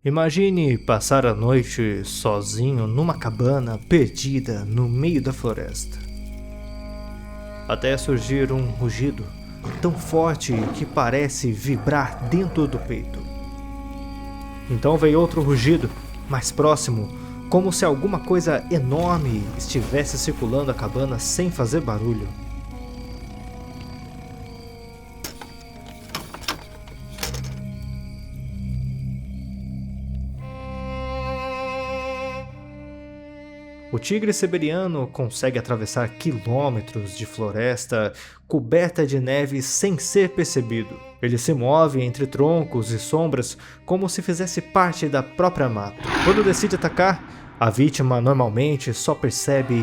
Imagine passar a noite sozinho numa cabana perdida no meio da floresta. Até surgir um rugido tão forte que parece vibrar dentro do peito. Então veio outro rugido, mais próximo, como se alguma coisa enorme estivesse circulando a cabana sem fazer barulho. O tigre siberiano consegue atravessar quilômetros de floresta coberta de neve sem ser percebido. Ele se move entre troncos e sombras como se fizesse parte da própria mata. Quando decide atacar, a vítima normalmente só percebe...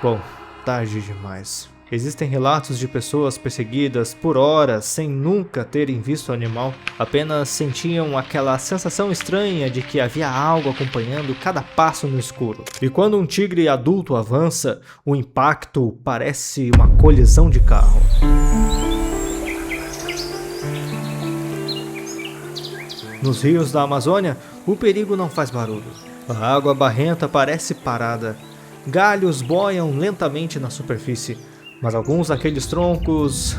Bom, tarde demais. Existem relatos de pessoas perseguidas por horas sem nunca terem visto o animal, apenas sentiam aquela sensação estranha de que havia algo acompanhando cada passo no escuro. E quando um tigre adulto avança, o impacto parece uma colisão de carro. Nos rios da Amazônia, o perigo não faz barulho. A água barrenta parece parada. Galhos boiam lentamente na superfície. Mas alguns daqueles troncos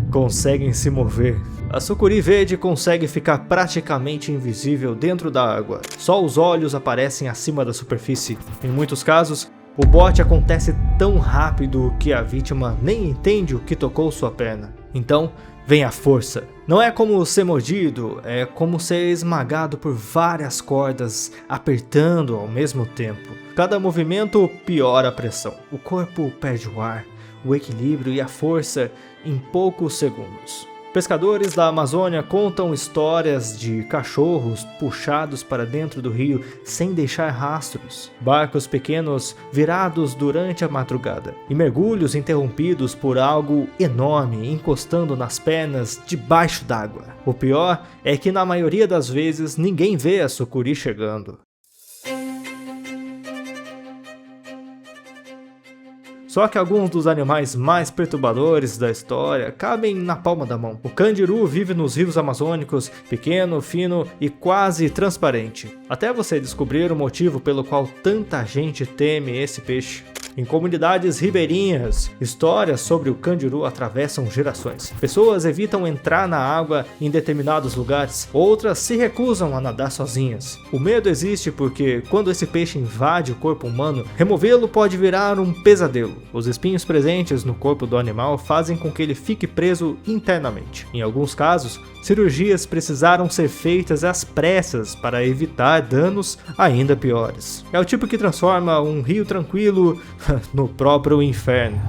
conseguem se mover. A sucuri verde consegue ficar praticamente invisível dentro da água. Só os olhos aparecem acima da superfície. Em muitos casos, o bote acontece tão rápido que a vítima nem entende o que tocou sua perna. Então, vem a força. Não é como ser mordido, é como ser esmagado por várias cordas apertando ao mesmo tempo. Cada movimento piora a pressão. O corpo perde o ar, o equilíbrio e a força em poucos segundos. Pescadores da Amazônia contam histórias de cachorros puxados para dentro do rio sem deixar rastros, barcos pequenos virados durante a madrugada e mergulhos interrompidos por algo enorme encostando nas pernas debaixo d'água. O pior é que na maioria das vezes ninguém vê a sucuri chegando. Só que alguns dos animais mais perturbadores da história cabem na palma da mão. O candiru vive nos rios amazônicos, pequeno, fino e quase transparente. Até você descobrir o motivo pelo qual tanta gente teme esse peixe. Em comunidades ribeirinhas, histórias sobre o candiru atravessam gerações. Pessoas evitam entrar na água em determinados lugares, outras se recusam a nadar sozinhas. O medo existe porque, quando esse peixe invade o corpo humano, removê-lo pode virar um pesadelo. Os espinhos presentes no corpo do animal fazem com que ele fique preso internamente. Em alguns casos, cirurgias precisaram ser feitas às pressas para evitar danos ainda piores. É o tipo que transforma um rio tranquilo no próprio inferno.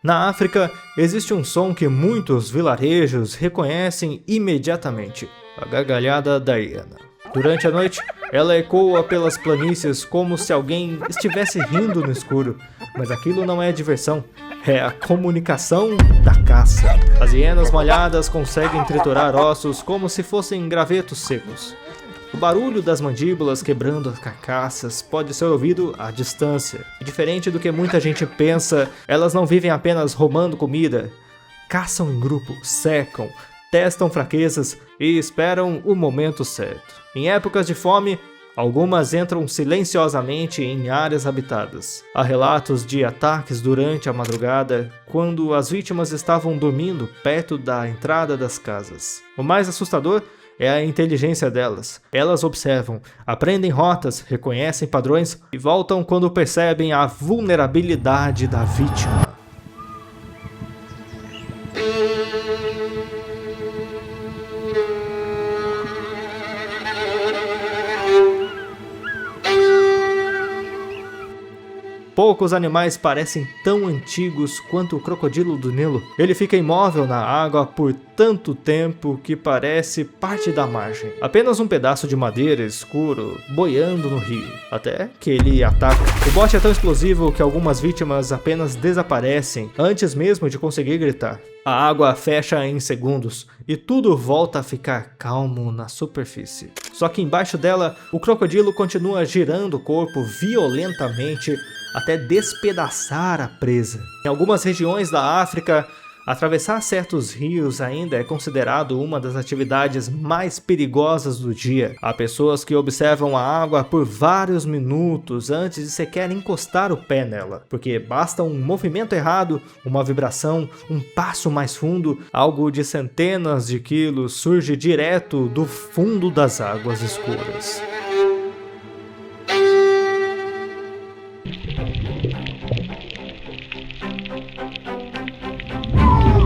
Na África, existe um som que muitos vilarejos reconhecem imediatamente: a gargalhada da hiena. Durante a noite, ela ecoa pelas planícies como se alguém estivesse rindo no escuro, mas aquilo não é diversão, é a comunicação da caça. As hienas malhadas conseguem triturar ossos como se fossem gravetos secos. O barulho das mandíbulas quebrando as carcaças pode ser ouvido à distância. E diferente do que muita gente pensa, elas não vivem apenas roubando comida. Caçam em grupo, cercam, testam fraquezas e esperam o momento certo. Em épocas de fome, algumas entram silenciosamente em áreas habitadas. Há relatos de ataques durante a madrugada, quando as vítimas estavam dormindo perto da entrada das casas. O mais assustador é a inteligência delas. Elas observam, aprendem rotas, reconhecem padrões e voltam quando percebem a vulnerabilidade da vítima. Poucos animais parecem tão antigos quanto o crocodilo do Nilo. Ele fica imóvel na água por tanto tempo que parece parte da margem. Apenas um pedaço de madeira escuro boiando no rio, até que ele ataca. O bote é tão explosivo que algumas vítimas apenas desaparecem antes mesmo de conseguir gritar. A água fecha em segundos e tudo volta a ficar calmo na superfície. Só que embaixo dela, o crocodilo continua girando o corpo violentamente, até despedaçar a presa. Em algumas regiões da África, atravessar certos rios ainda é considerado uma das atividades mais perigosas do dia. Há pessoas que observam a água por vários minutos antes de sequer encostar o pé nela, porque basta um movimento errado, uma vibração, um passo mais fundo, algo de centenas de quilos surge direto do fundo das águas escuras.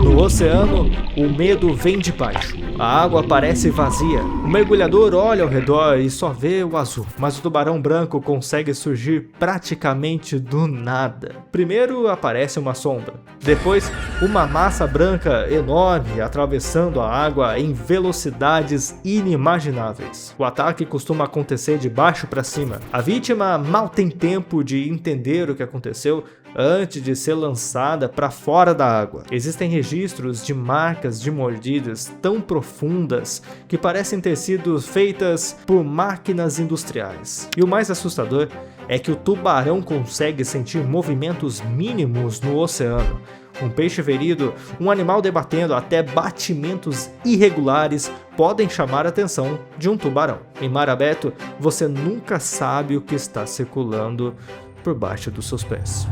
No oceano, o medo vem de baixo. A água parece vazia. O mergulhador olha ao redor e só vê o azul, mas o tubarão branco consegue surgir praticamente do nada. Primeiro aparece uma sombra, depois uma massa branca enorme atravessando a água em velocidades inimagináveis. O ataque costuma acontecer de baixo para cima. A vítima mal tem tempo de entender o que aconteceu antes de ser lançada para fora da água. Existem registros de marcas de mordidas tão profundas que parecem ter sido feitas por máquinas industriais. E o mais assustador é que o tubarão consegue sentir movimentos mínimos no oceano. Um peixe ferido, um animal debatendo, até batimentos irregulares podem chamar a atenção de um tubarão. Em mar aberto, você nunca sabe o que está circulando por baixo dos seus pés.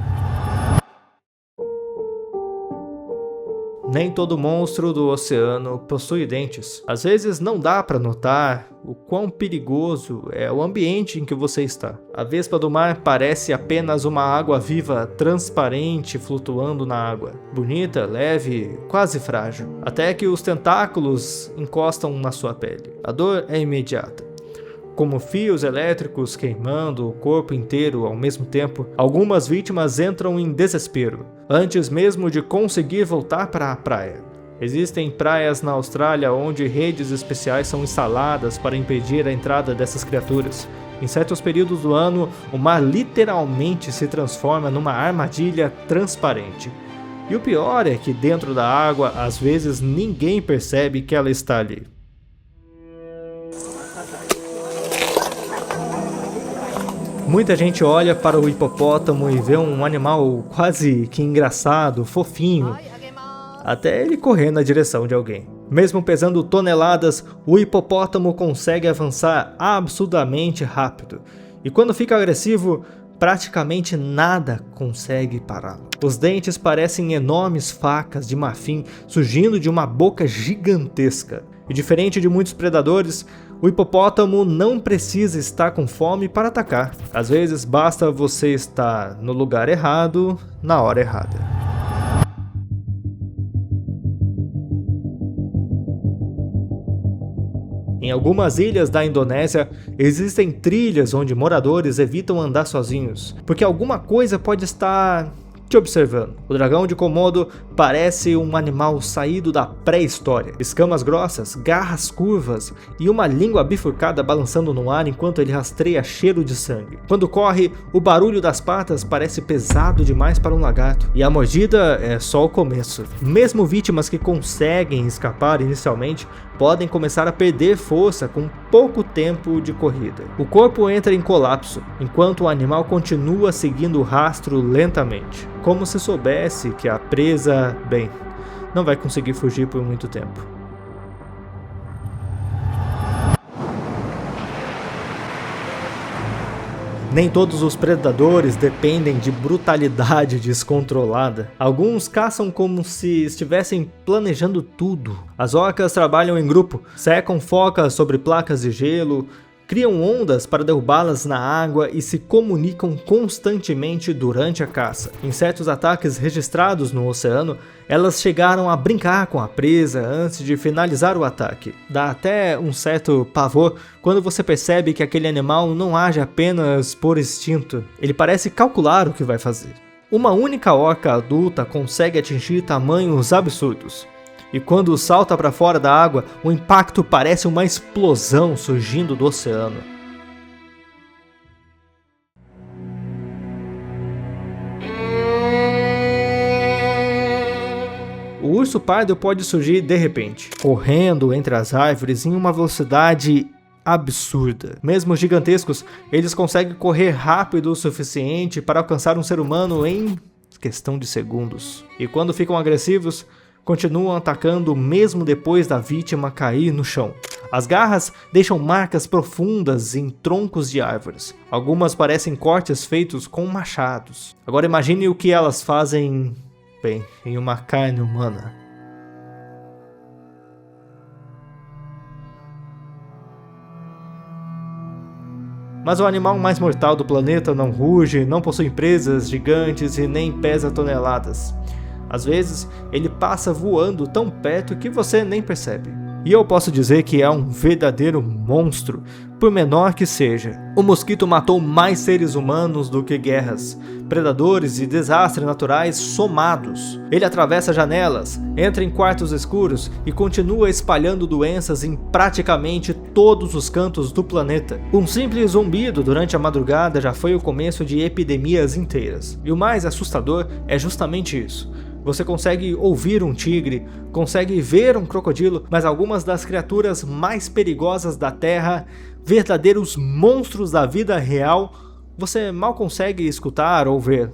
Nem todo monstro do oceano possui dentes. Às vezes não dá para notar o quão perigoso é o ambiente em que você está. A vespa do mar parece apenas uma água-viva transparente flutuando na água. Bonita, leve, quase frágil. Até que os tentáculos encostam na sua pele. A dor é imediata. Como fios elétricos queimando o corpo inteiro ao mesmo tempo, algumas vítimas entram em desespero, antes mesmo de conseguir voltar para a praia. Existem praias na Austrália onde redes especiais são instaladas para impedir a entrada dessas criaturas. Em certos períodos do ano, o mar literalmente se transforma numa armadilha transparente. E o pior é que dentro da água, às vezes ninguém percebe que ela está ali. Muita gente olha para o hipopótamo e vê um animal quase que engraçado, fofinho, até ele correr na direção de alguém. Mesmo pesando toneladas, o hipopótamo consegue avançar absurdamente rápido. E quando fica agressivo, praticamente nada consegue pará-lo. Os dentes parecem enormes facas de marfim surgindo de uma boca gigantesca. E diferente de muitos predadores, o hipopótamo não precisa estar com fome para atacar. Às vezes basta você estar no lugar errado, na hora errada. Em algumas ilhas da Indonésia, existem trilhas onde moradores evitam andar sozinhos, porque alguma coisa pode estar te observando. O dragão de Komodo parece um animal saído da pré-história. Escamas grossas, garras curvas e uma língua bifurcada balançando no ar enquanto ele rastreia cheiro de sangue. Quando corre, o barulho das patas parece pesado demais para um lagarto. E a mordida é só o começo. Mesmo vítimas que conseguem escapar inicialmente podem começar a perder força com pouco tempo de corrida. O corpo entra em colapso, enquanto o animal continua seguindo o rastro lentamente, como se soubesse que a presa, bem, não vai conseguir fugir por muito tempo. Nem todos os predadores dependem de brutalidade descontrolada. Alguns caçam como se estivessem planejando tudo. As orcas trabalham em grupo, secam focas sobre placas de gelo, criam ondas para derrubá-las na água e se comunicam constantemente durante a caça. Em certos ataques registrados no oceano, elas chegaram a brincar com a presa antes de finalizar o ataque. Dá até um certo pavor quando você percebe que aquele animal não age apenas por instinto. Ele parece calcular o que vai fazer. Uma única orca adulta consegue atingir tamanhos absurdos. E quando salta para fora da água, o impacto parece uma explosão surgindo do oceano. O urso pardo pode surgir de repente, correndo entre as árvores em uma velocidade absurda. Mesmo gigantescos, eles conseguem correr rápido o suficiente para alcançar um ser humano em questão de segundos. E quando ficam agressivos, continuam atacando mesmo depois da vítima cair no chão. As garras deixam marcas profundas em troncos de árvores. Algumas parecem cortes feitos com machados. Agora imagine o que elas fazem, bem, em uma carne humana. Mas o animal mais mortal do planeta não ruge, não possui presas gigantes e nem pesa toneladas. Às vezes, ele passa voando tão perto que você nem percebe. E eu posso dizer que é um verdadeiro monstro, por menor que seja. O mosquito matou mais seres humanos do que guerras, predadores e desastres naturais somados. Ele atravessa janelas, entra em quartos escuros e continua espalhando doenças em praticamente todos os cantos do planeta. Um simples zumbido durante a madrugada já foi o começo de epidemias inteiras. E o mais assustador é justamente isso. Você consegue ouvir um tigre, consegue ver um crocodilo, mas algumas das criaturas mais perigosas da Terra, verdadeiros monstros da vida real, você mal consegue escutar ou ver.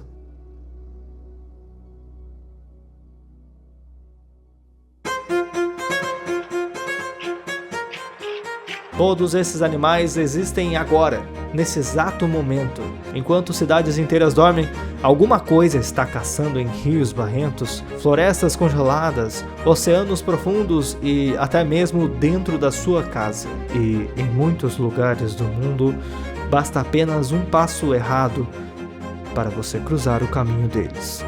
Todos esses animais existem agora, nesse exato momento. Enquanto cidades inteiras dormem, alguma coisa está caçando em rios barrentos, florestas congeladas, oceanos profundos e até mesmo dentro da sua casa. E em muitos lugares do mundo, basta apenas um passo errado para você cruzar o caminho deles.